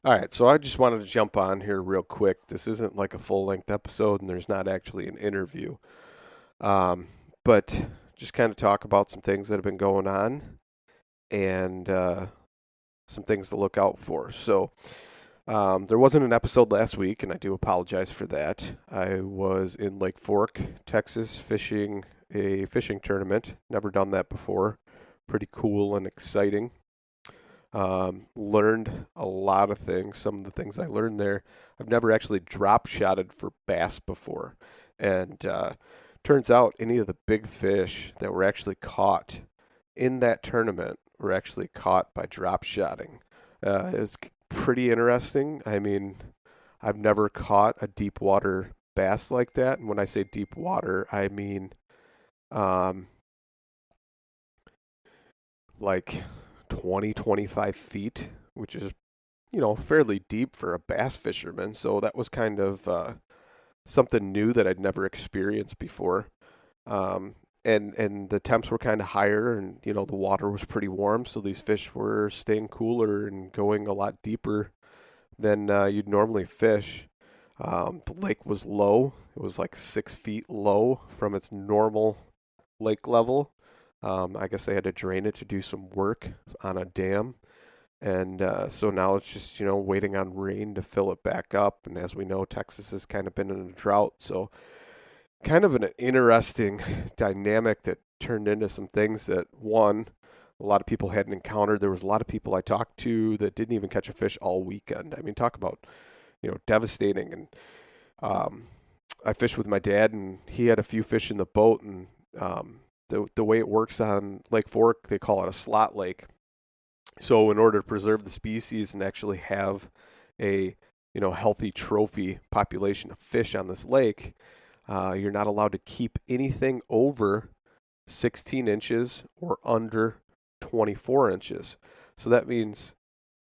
All right, so I just wanted to jump on here real quick. This isn't like a full-length episode, and there's not actually an interview. Um, but just kind of talk about some things that have been going on and some things to look out for. There wasn't an episode last week, and I do apologize for that. I was in Lake Fork, Texas, fishing a fishing tournament. Never done that before. Pretty cool and exciting. Learned a lot of things. Some of the things I learned there, I've never actually drop shotted for bass before. And turns out any of the big fish that were actually caught in that tournament were actually caught by drop shotting. It's pretty interesting. I mean, I've never caught a deep water bass like that. And when I say deep water, I mean um, like 20, 25 feet, which is, fairly deep for a bass fisherman. So that was kind of something new that I'd never experienced before. And the temps were kind of higher, and the water was pretty warm, so these fish were staying cooler and going a lot deeper than you'd normally fish. The lake was low; it was like 6 feet low from its normal lake level. I guess they had to drain it to do some work on a dam. And so now it's just, waiting on rain to fill it back up. And as we know, Texas has kind of been in a drought. So kind of an interesting dynamic that turned into some things that, one, a lot of people hadn't encountered. There was a lot of people I talked to that didn't even catch a fish all weekend. I mean, talk about, devastating. And um, I fished with my dad, and he had a few fish in the boat. And the way it works on Lake Fork, they call it a slot lake. So in order to preserve the species and actually have a healthy trophy population of fish on this lake, you're not allowed to keep anything over 16 inches or under 24 inches. So that means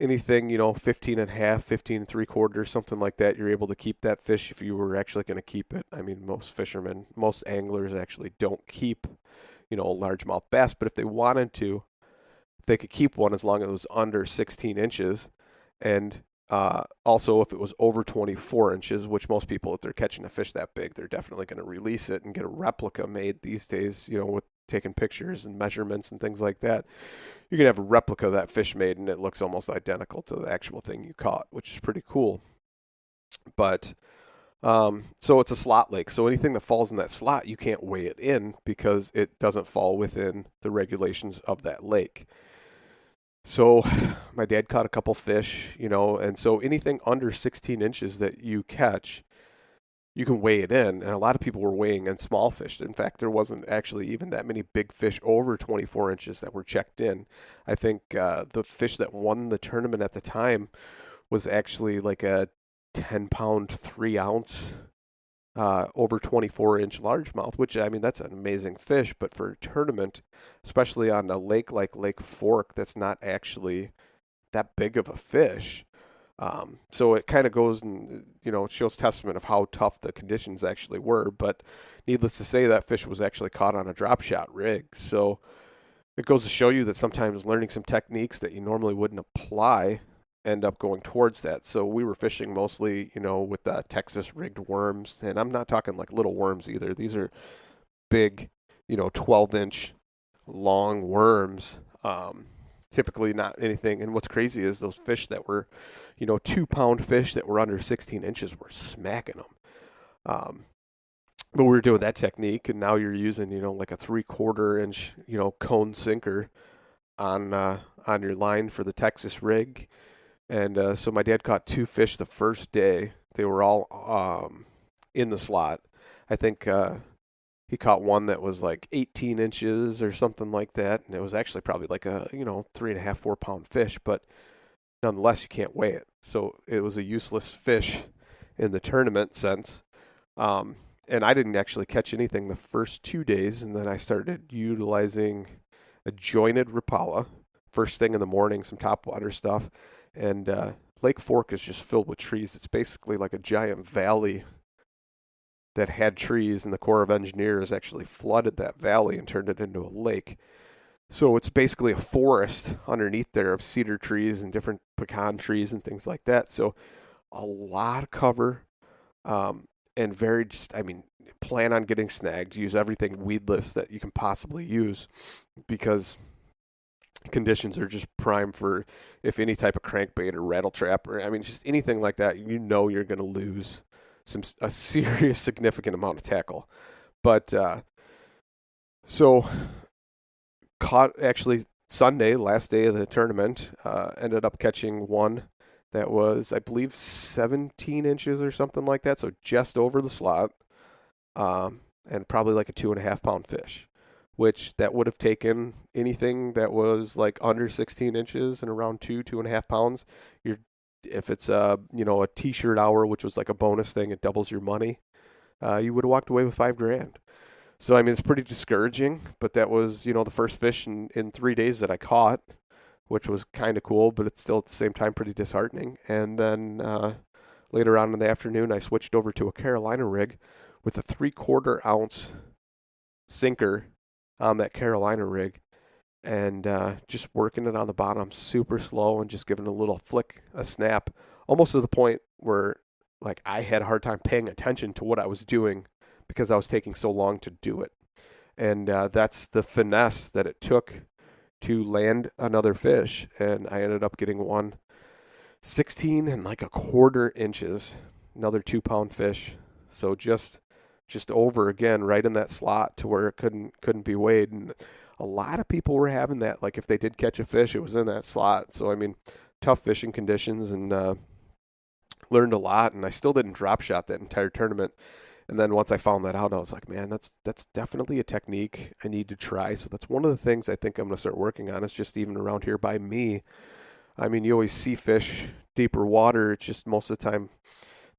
anything 15 and a half, 15 and three quarters, something like that, you're able to keep that fish if you were actually going to keep it. I mean, most fishermen, most anglers actually don't keep a largemouth bass, but if they wanted to, they could keep one as long as it was under 16 inches. And also, if it was over 24 inches, which most people, if they're catching a fish that big, they're definitely going to release it and get a replica made these days, with taking pictures and measurements and things like that. You can have a replica of that fish made, and it looks almost identical to the actual thing you caught, which is pretty cool. But so it's a slot lake. So anything that falls in that slot, you can't weigh it in because it doesn't fall within the regulations of that lake. So my dad caught a couple fish, and so anything under 16 inches that you catch, you can weigh it in. And a lot of people were weighing in small fish. In fact, there wasn't actually even that many big fish over 24 inches that were checked in. I think the fish that won the tournament at the time was actually like a 10-pound, 3 ounce over 24-inch largemouth, which, I mean, that's an amazing fish. But for a tournament, especially on a lake like Lake Fork, that's not actually that big of a fish. So it kind of goes and, it shows testament of how tough the conditions actually were. But needless to say, that fish was actually caught on a drop shot rig. So it goes to show you that sometimes learning some techniques that you normally wouldn't apply end up going towards that. So we were fishing mostly, with Texas rigged worms, and I'm not talking like little worms either. These are big, 12-inch long worms. Typically not anything. And what's crazy is those fish that were, 2-pound fish that were under 16 inches were smacking them. But we were doing that technique, and now you're using, like a 3/4 inch, cone sinker on your line for the Texas rig. And so my dad caught two fish the first day. They were all in the slot. I think he caught one that was like 18 inches or something like that. And it was actually probably like a, 3.5, 4 pound fish. But nonetheless, you can't weigh it. So it was a useless fish in the tournament sense. And I didn't actually catch anything the first 2 days. And then I started utilizing a jointed Rapala first thing in the morning, some topwater stuff. And Lake Fork is just filled with trees. It's basically like a giant valley that had trees, and the Corps of Engineers actually flooded that valley and turned it into a lake. So it's basically a forest underneath there of cedar trees and different pecan trees and things like that. So a lot of cover, and very just, I mean, plan on getting snagged. Use everything weedless that you can possibly use, because conditions are just prime for, if any type of crankbait or rattle trap, or I mean just anything like that, you're going to lose a serious significant amount of tackle. But so caught actually Sunday, last day of the tournament, ended up catching one that was, I believe, 17 inches or something like that, so just over the slot, and probably like a 2.5 pound fish, which that would have taken anything that was like under 16 inches and around 2.5 pounds. If it's a t-shirt hour, which was like a bonus thing, it doubles your money. You would have walked away with $5,000. So I mean, it's pretty discouraging, but that was the first fish in 3 days that I caught, which was kind of cool, but it's still at the same time pretty disheartening. And then later on in the afternoon, I switched over to a Carolina rig with a 3/4 ounce sinker on that Carolina rig, and just working it on the bottom super slow and just giving it a little flick, a snap, almost to the point where like I had a hard time paying attention to what I was doing because I was taking so long to do it. And that's the finesse that it took to land another fish. And I ended up getting one 16 and like 1/4 inches, another 2 pound fish. So just over again, right in that slot to where it couldn't be weighed. And a lot of people were having that. Like if they did catch a fish, it was in that slot. So I mean, tough fishing conditions, and learned a lot. And I still didn't drop shot that entire tournament. And then once I found that out, I was like, man, that's definitely a technique I need to try. So that's one of the things I think I'm going to start working on. It's just even around here by me. I mean, you always see fish deeper water. It's just most of the time,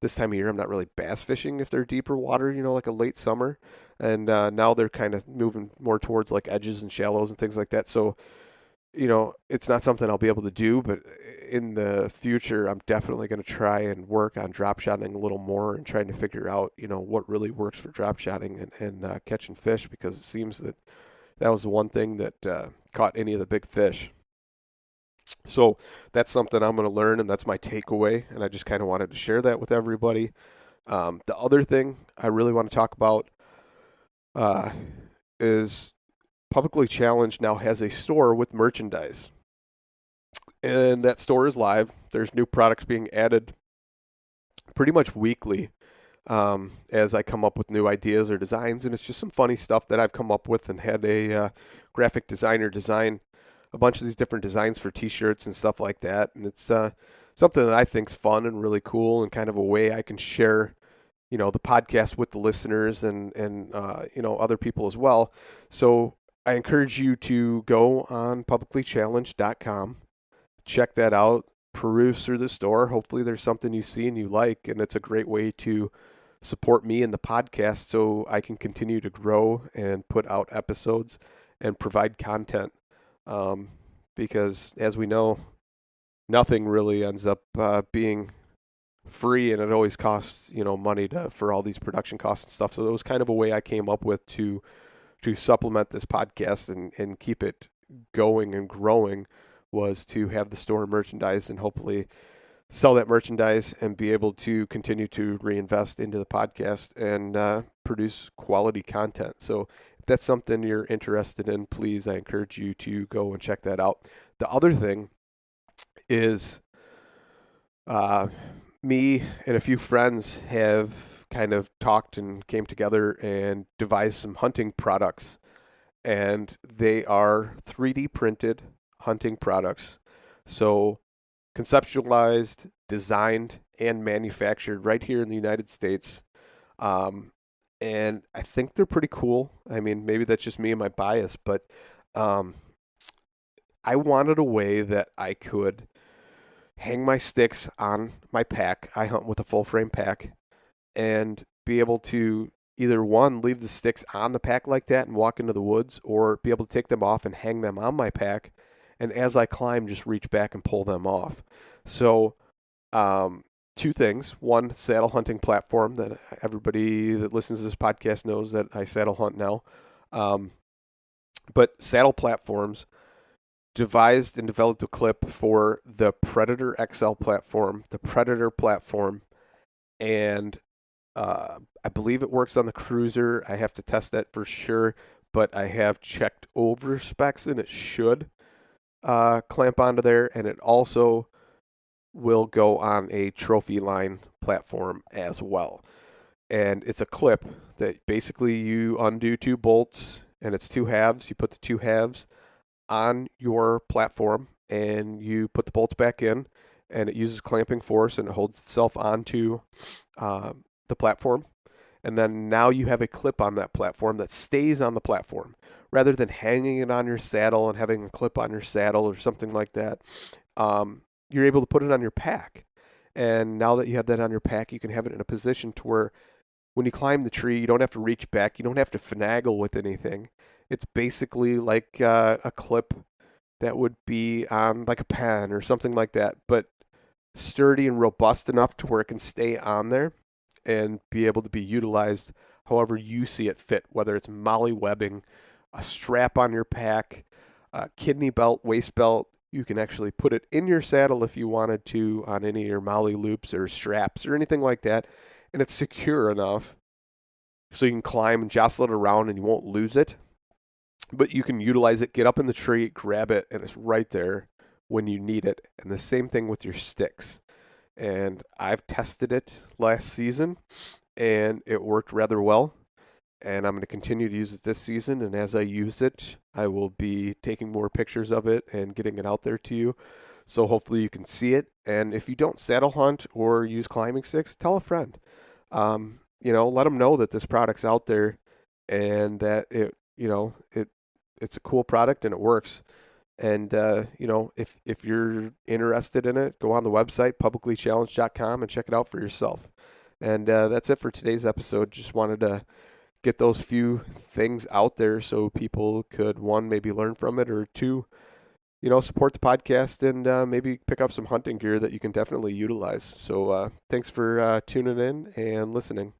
this time of year, I'm not really bass fishing if they're deeper water, like a late summer. And now they're kind of moving more towards like edges and shallows and things like that. So, it's not something I'll be able to do, but in the future, I'm definitely going to try and work on drop shotting a little more and trying to figure out, what really works for drop shotting and catching fish, because it seems that was the one thing that caught any of the big fish. So that's something I'm going to learn, and that's my takeaway, and I just kind of wanted to share that with everybody. The other thing I really want to talk about is Publicly Challenged now has a store with merchandise, and that store is live. There's new products being added pretty much weekly as I come up with new ideas or designs, and it's just some funny stuff that I've come up with and had a graphic designer design a bunch of these different designs for t-shirts and stuff like that. And it's something that I think is fun and really cool, and kind of a way I can share, the podcast with the listeners and other people as well. So I encourage you to go on publiclychallenged.com, check that out, peruse through the store. Hopefully there's something you see and you like, and it's a great way to support me and the podcast so I can continue to grow and put out episodes and provide content. Because as we know, nothing really ends up being free, and it always costs money for all these production costs and stuff. So it was kind of a way I came up with to supplement this podcast and keep it going and growing, was to have the store merchandise and hopefully sell that merchandise and be able to continue to reinvest into the podcast and produce quality content. So if that's something you're interested in, please, I encourage you to go and check that out. The other thing is me and a few friends have kind of talked and came together and devised some hunting products, and they are 3D printed hunting products. So conceptualized, designed, and manufactured right here in the United States. And I think they're pretty cool. I mean, maybe that's just me and my bias, but I wanted a way that I could hang my sticks on my pack. I hunt with a full frame pack, and be able to either one, leave the sticks on the pack like that and walk into the woods, or be able to take them off and hang them on my pack, and as I climb, just reach back and pull them off. So, two things. One, saddle hunting platform that everybody that listens to this podcast knows that I saddle hunt now. But Saddle Platforms devised and developed a clip for the Predator XL platform, the Predator platform, and I believe it works on the Cruiser. I have to test that for sure, but I have checked over specs and it should clamp onto there, and it also will go on a trophy line platform as well. And it's a clip that basically you undo two bolts, and it's two halves. You put the two halves on your platform, and you put the bolts back in, and it uses clamping force, and it holds itself onto the platform. And then now you have a clip on that platform that stays on the platform rather than hanging it on your saddle and having a clip on your saddle or something like that. You're able to put it on your pack. And now that you have that on your pack, you can have it in a position to where when you climb the tree, you don't have to reach back. You don't have to finagle with anything. It's basically like a clip that would be on like a pen or something like that, but sturdy and robust enough to where it can stay on there and be able to be utilized however you see it fit, whether it's molly webbing, a strap on your pack, a kidney belt, waist belt. You can actually put it in your saddle if you wanted to on any of your molly loops or straps or anything like that. And it's secure enough so you can climb and jostle it around and you won't lose it. But you can utilize it, get up in the tree, grab it, and it's right there when you need it. And the same thing with your sticks. And I've tested it last season, and it worked rather well. And I'm going to continue to use it this season. And as I use it, I will be taking more pictures of it and getting it out there to you. So hopefully you can see it. And if you don't saddle hunt or use climbing sticks, tell a friend. Let them know that this product's out there and that it's a cool product and it works. And if you're interested in it, go on the website publiclychallenged.com and check it out for yourself. And that's it for today's episode. Just wanted to get those few things out there so people could, one, maybe learn from it, or two, support the podcast and maybe pick up some hunting gear that you can definitely utilize. So thanks for tuning in and listening.